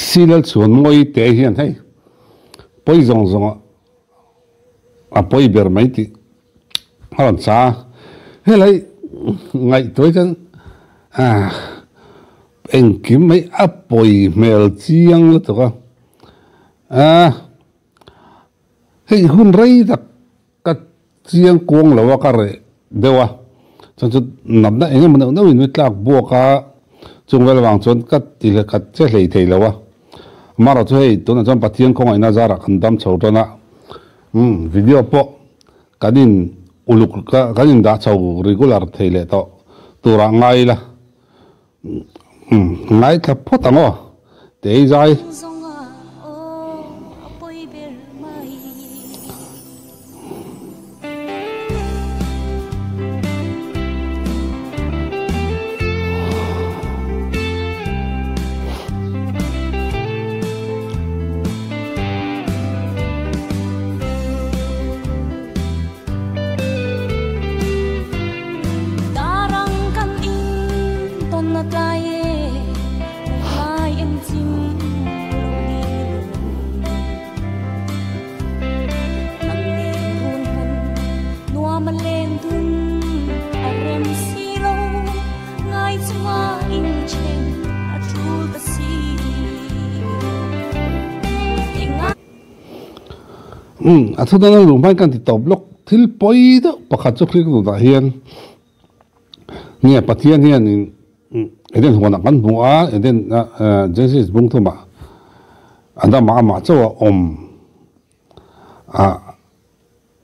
silal chuan moi te hian hei poi zong zong a poi ber mai ti haron cha helai ngai toi kan en kim mai a poi mel chiang la to ka hei hun rei da ka chiang kuang lawa ka re dewa chon chu nam na engem no in mit lak bo ka chungvel wang chon kat til kat che hlei thei lawa maro chu hei tuna chon pathian khong aina zara khandam chhotona video po kanin uluk ka kanin da chau regular theile to tura ngai la ngai tha photango te jai thu đó lùng mai kan ti top lok thil poi do pakhat chu khrik nu da hian nia pathian hian eden hona kan bua eden jesus bung thuma anda ma chaw om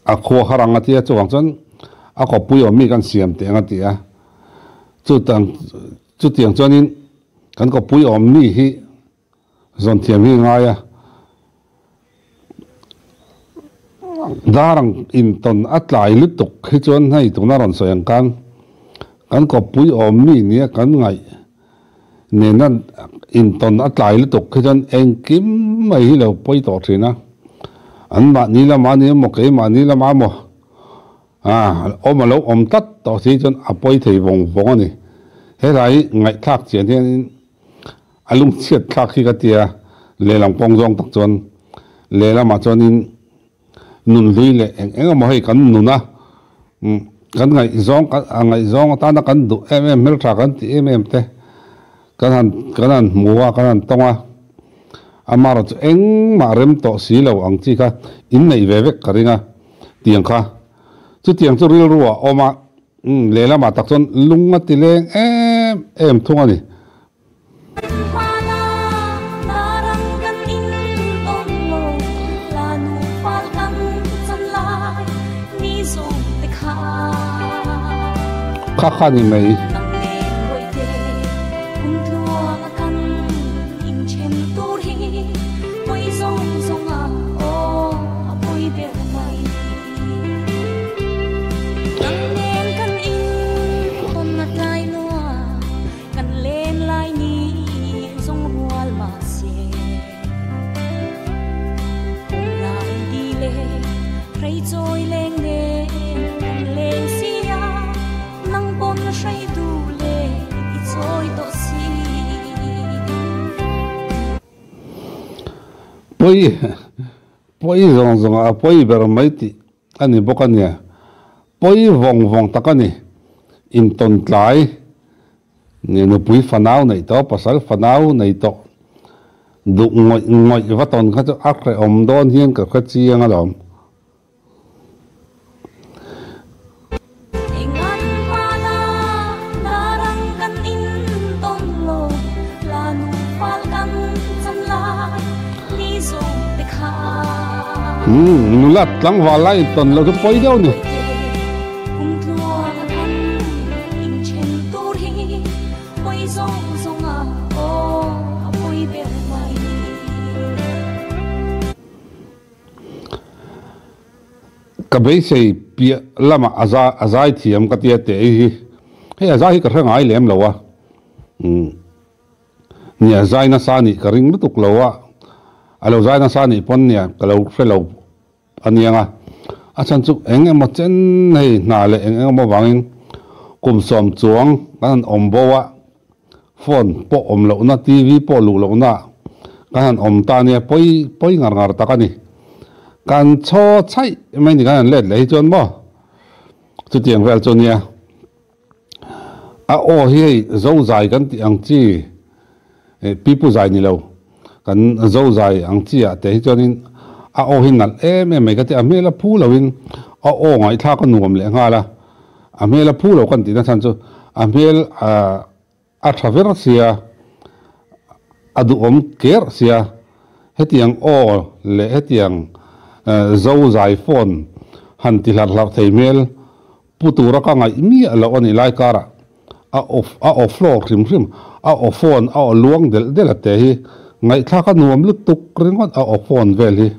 a kho haranga tia chawang chan a ko puyo mi kan siam te nga tia chu tiang chonin kan ko puyo mi hi zon thiam hi nga ya darang in ton atlai lutuk hi chuan hei tuna ron soyang kan ko pui om mi nia kan ngai ne nan in ton atlai lutuk hi chuan eng kim mai hi lo poi to thina an ma ni la ma ni mo ke ma ni la ma mo om lo om tat to si chuan a poi thei vong vong ani he lai ngai thak chen hian alung chiat thak hi ka tia le lang pong jong tak chuan le la ma chuan in nun lui le eng mo hei kan nuna kan ngai zong ta na kan du mel tha kan ti te kan han muwa kan han tonga amaro chu eng ma rem to si lo ang chi kha in nei ve vek karinga tiang kha chu tiang chu ril ruwa oma le la ma tak chon lunga ti leng em thunga ni khá ni mai poi zong a poi ber mai ti ani bokania poi vong takani in ton tlai ni no pui fanau nei to pasal fanau nei to du ngoi va ton kha chu akre om don hian ka kha chiang alom nulat lang walai ton lo poi deu ni ka bei sei pia lama azai thiam ka tia te hi hei azai ka rangai lem lawa ni azai na sani ka ring lutuk lawa alo zai na sani pon nia kalau felo anianga achan chu enge mo chen nei na le enge mo wangin kum som chuang kan ombowa phone po om lo na tv po lu lo na kan om ta ne poi ngar ta ka ni kan cho chai mai ni kan let le chon mo chu tiang vel chon nia a o hi zo zai kan ti ang chi pipu zai ni lo kan zo zai ang chi a te chon in a o hin nal me ka ti a me la phu lo in a o ngai tha ka nuam le nga la a me la phu lo kan ti na san chu a mel a traver sia adu om ker sia hetiang o le hetiang zo zai phone han ti lar thei mel putura ka ngai mi alo ani lai kara a off floor rim a off phone a luang del te hi ngai tha ka nuam lu tuk ringot a off phone vel hi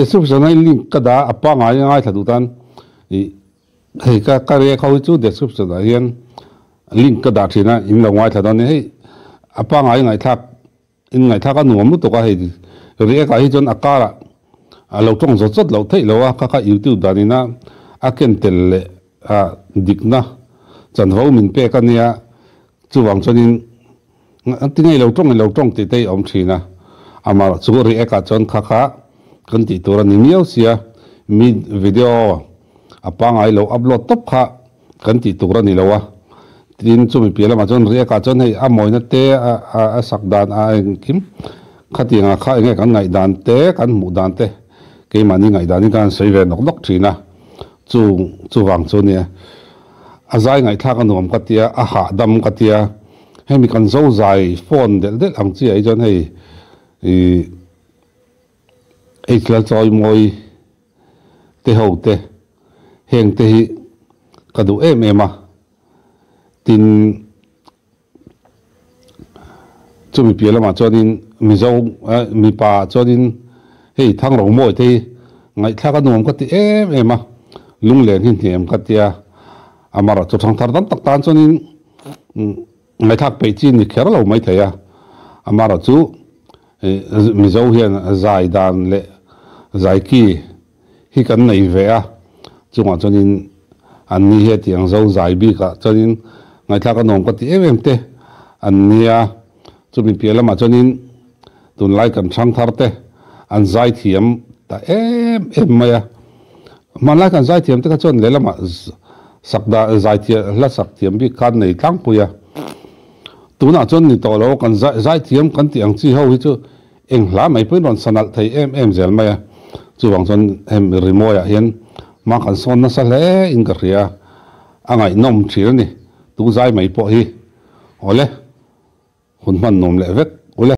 description ai link ka da apa ngai thadu tan hei ka re khau chu description da hian link ka da thina in lo ngai thadan hei apa ngai thak in ngai thak anuam lu to ka hei re ka hi chon akara lo tong zo chot lo thei lo a ka youtube da ni na a ken tel le a dikna chan ho min pe ka nia chu wang chonin tingai lo tong ti tei om thina ama chu re ka chon kha kan ti tura ni miao sia mi video apa ngai lo upload top kha kan ti tura ni lo wa tin chu mi pela ma chon ria ka chon hei a moi na te a sakdan a kim khatinga kha nge kan ngai dan te kan mu dan te ke mani ngai dan ni kan sei ve nok thina chu wang chu ne a zai ngai tha kan nom ka tia a ha dam ka tia hemi kan zo zai phone del ang chi ai chon hei la choi moi te ho te heng te hi ka du em ema tin chu mi pia lama chonin mi zo mi pa chonin hei thang ro moi te ngai thla ka nom ka ti em ema lung len hin hem ka tia amara chu thang thar dan tak tan chonin ngai thak pe chin ni kher lo mai thaya amara chu mi zo hian zai dan le zai ki hi kan nei ve a chunga chonin an ni he tiang zo zai bi ka chonin ngai thla ka nom ka ti em te an nia chu mi piala ma chonin tun lai kan thang thar te an zai thiam ta em maya man lai kan zai thiam te ka chon le lama sakda zai thia la sak thiam bi kan nei tlang puya tu na chon ni to lo kan zai thiam kan tiang chi ho hi chu eng hla mai pui ron sanal thei em zel mai chu wang chon em rimoya hian ma kan son na sa hle in ka ria angai nom thir ni tu zai mai po hi ole hun man nom le vek